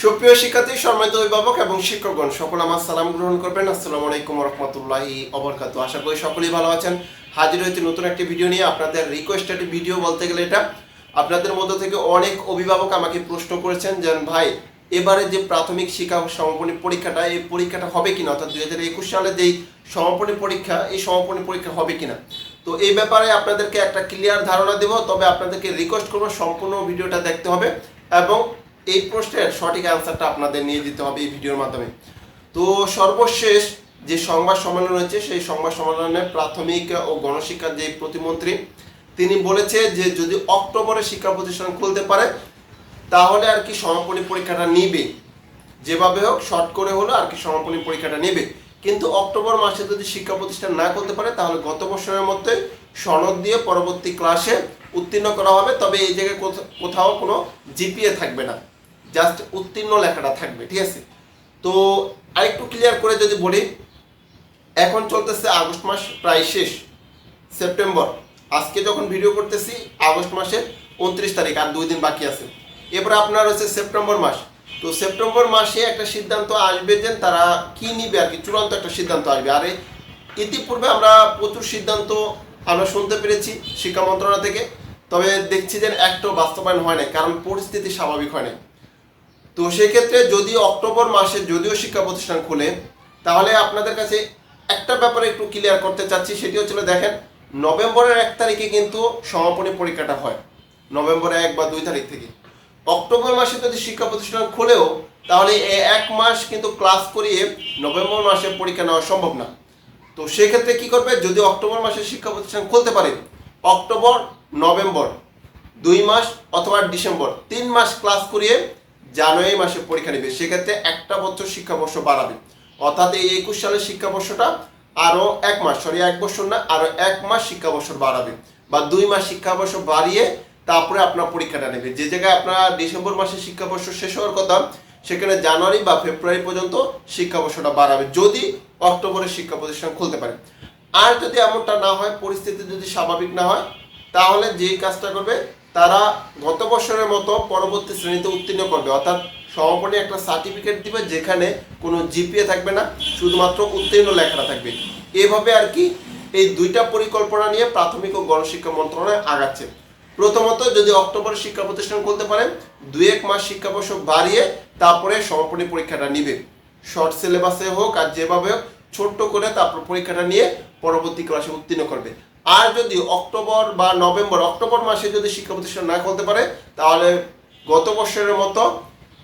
সুপ্রিয় শিক্ষার্থী, সম্মানিত অভিভাবক এবং শিক্ষকগণ, সকল আমার সালাম গ্রহণ করবেন। আসসালামু আলাইকুম ওয়া রাহমাতুল্লাহি ওয়া বারাকাতুহু। আশা করি সকলেই ভালো আছেন। হাজির হয়েছে নতুন একটি ভিডিও নিয়ে। আপনাদের রিকোয়েস্টেড ভিডিও বলতে গেলে এটা। আপনাদের মধ্য থেকে অনেক অভিভাবক আমাকে প্রশ্ন করেছেন যে ভাই, এবারে যে প্রাথমিক শিক্ষা সমাপনী পরীক্ষাটা, এই পরীক্ষাটা হবে কিনা, অর্থাৎ 2021 সালে যেই সমাপনী পরীক্ষা, এই সমাপনী পরীক্ষা হবে কিনা। তো এই ব্যাপারে আপনাদেরকে একটা ক্লিয়ার ধারণা দেব, তবে আপনাদেরকে রিকোয়েস্ট করব সম্পূর্ণ ভিডিওটা দেখতে হবে এবং এই প্রশ্নের সঠিক অ্যান্সারটা আপনাদের নিয়ে দিতে হবে এই ভিডিওর মাধ্যমে। তো সর্বশেষ যে সংবাদ সম্মেলন হয়েছে, সেই সংবাদ সম্মেলনে প্রাথমিক ও গণশিক্ষার যে প্রতিমন্ত্রী তিনি বলেছে যে যদি অক্টোবরে শিক্ষা প্রতিষ্ঠান খুলতে পারে তাহলে আর কি সমাপনী পরীক্ষাটা নিবে, যেভাবে হোক শর্ট করে হলো আর কি সমাপনী পরীক্ষাটা নেবে। কিন্তু অক্টোবর মাসে যদি শিক্ষা প্রতিষ্ঠান না করতে পারে তাহলে গত বছরের মধ্যে সনদ দিয়ে পরবর্তী ক্লাসে উত্তীর্ণ করা হবে। তবে এই জায়গায় কোথাও কোনো জিপিএ থাকবে না, জাস্ট উত্তীর্ণ লেখাটা থাকবে, ঠিক আছে। তো আরেকটু ক্লিয়ার করে যদি বলি, এখন চলতেছে আগস্ট মাস প্রায় শেষ, সেপ্টেম্বর, আজকে যখন ভিডিও করতেছি আগস্ট মাসের 29 তারিখ, আর 2 দিন বাকি আছে। এরপরে আপনার হচ্ছে সেপ্টেম্বর মাস। তো সেপ্টেম্বর মাসে একটা সিদ্ধান্ত আসবে যে তারা কি নিবে আর কি, চূড়ান্ত একটা সিদ্ধান্ত আসবে। আর ইতিপূর্বে আমরা প্রচুর সিদ্ধান্ত আমরা শুনতে পেরেছি শিক্ষা মন্ত্রণালয় থেকে, তবে দেখছি যে একটাও বাস্তবায়ন হয় না, কারণ পরিস্থিতি স্বাভাবিক হয় না। তো সেক্ষেত্রে যদি অক্টোবর মাসে যদিও শিক্ষা প্রতিষ্ঠান খুলে, তাহলে আপনাদের কাছে একটা ব্যাপারে একটু ক্লিয়ার করতে চাচ্ছি, সেটি হচ্ছিল দেখেন, নভেম্বরের 1 তারিখে কিন্তু সমাপনী পরীক্ষাটা হয়, নভেম্বরের 1 বা 2 তারিখ থেকে। অক্টোবর মাসে যদি শিক্ষা প্রতিষ্ঠান খুলেও তাহলে 1 মাস কিন্তু ক্লাস করিয়ে নভেম্বর মাসে পরীক্ষা নেওয়া সম্ভব না। তো সেক্ষেত্রে কি করবে, যদি অক্টোবর মাসে শিক্ষা প্রতিষ্ঠান খুলতে পারে, অক্টোবর, নভেম্বর 2 মাস অথবা ডিসেম্বর 3 মাস ক্লাস করিয়ে জানুয়ারি মাসে পরীক্ষা নেবে। সেক্ষেত্রে একটা বছর শিক্ষাবর্ষ বাড়াবে, অর্থাৎ এই 21 সালের শিক্ষাবর্ষটা আরও 1 মাস, 1 বছর না, আরও 1 মাস শিক্ষাবর্ষ বাড়াবে, বা 2 মাস শিক্ষাবর্ষ বাড়িয়ে তারপরে আপনার পরীক্ষাটা নেবে। যে জায়গায় আপনার ডিসেম্বর মাসে শিক্ষাবর্ষ শেষ হওয়ার কথা, সেখানে জানুয়ারি বা ফেব্রুয়ারি পর্যন্ত শিক্ষাবর্ষটা বাড়াবে, যদি অক্টোবরে শিক্ষা প্রতিষ্ঠান খুলতে পারে। আর যদি এমনটা না হয়, পরিস্থিতি যদি স্বাভাবিক না হয়, তাহলে যেই কাজটা করবে, তারা গত বছরের মতো পরবর্তী শ্রেণীতে উত্তীর্ণ করবে, অর্থাৎ সমাপনী একটা সার্টিফিকেট দিবে যেখানে কোনো জিপিএ থাকবে না, শুধুমাত্র উত্তীর্ণ লেখাটা থাকবে। এভাবে আর কি এই 2টা পরিকল্পনা নিয়ে প্রাথমিক ও গণশিক্ষা মন্ত্রণালয় আগাচ্ছে। প্রথমত যদি অক্টোবরে শিক্ষা প্রতিষ্ঠান খুলতে পারে, 2-1 মাস শিক্ষাবর্ষ বাড়িয়ে তারপরে সমাপনী পরীক্ষাটা নিবে, শর্ট সিলেবাসে হোক আর যেভাবে হোক ছোট্ট করে তারপর পরীক্ষাটা নিয়ে পরবর্তী ক্লাসে উত্তীর্ণ করবে। আর যদি অক্টোবর বা নভেম্বর, অক্টোবর মাসে যদি শিক্ষা প্রতিষ্ঠান না খুলতে পারে, তাহলে গত বছরের মতো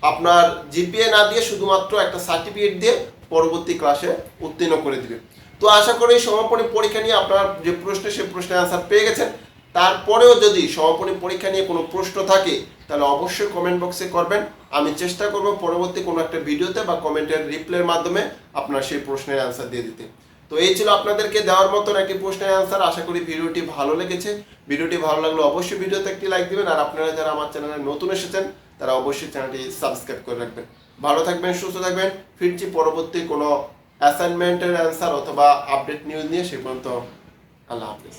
আপনার জিপিএ না দিয়ে শুধুমাত্র একটা সার্টিফিকেট দিয়ে পরবর্তী ক্লাসে উত্তীর্ণ করে দিবে। তো আশা করি সমাপনী পরীক্ষা নিয়ে আপনার যে প্রশ্ন, সেই প্রশ্নের অ্যান্সার পেয়ে গেছেন। তারপরেও যদি সমাপনী পরীক্ষা নিয়ে কোনো প্রশ্ন থাকে তাহলে অবশ্যই কমেন্ট বক্সে করবেন। আমি চেষ্টা করব পরবর্তী কোনো একটা ভিডিওতে বা কমেন্টের রিপ্লাইয়ের মাধ্যমে আপনার সেই প্রশ্নের অ্যান্সার দিয়ে দিতে। তো এই ছিল আপনাদেরকে দেওয়ার মতন একটি প্রশ্নের অ্যান্সার। আশা করি ভিডিওটি ভালো লেগেছে। ভিডিওটি ভালো লাগলে অবশ্যই ভিডিওতে একটি লাইক দিবেন, আর আপনারা যারা আমার চ্যানেলে নতুন এসেছেন তারা অবশ্যই চ্যানেলটি সাবস্ক্রাইব করে রাখবেন। ভালো থাকবেন, সুস্থ থাকবেন। ফিরছি পরবর্তী কোনো অ্যাসাইনমেন্টের অ্যান্সার অথবা আপডেট নিউজ নিয়ে। সে পর্যন্ত আল্লাহ হাফিজ।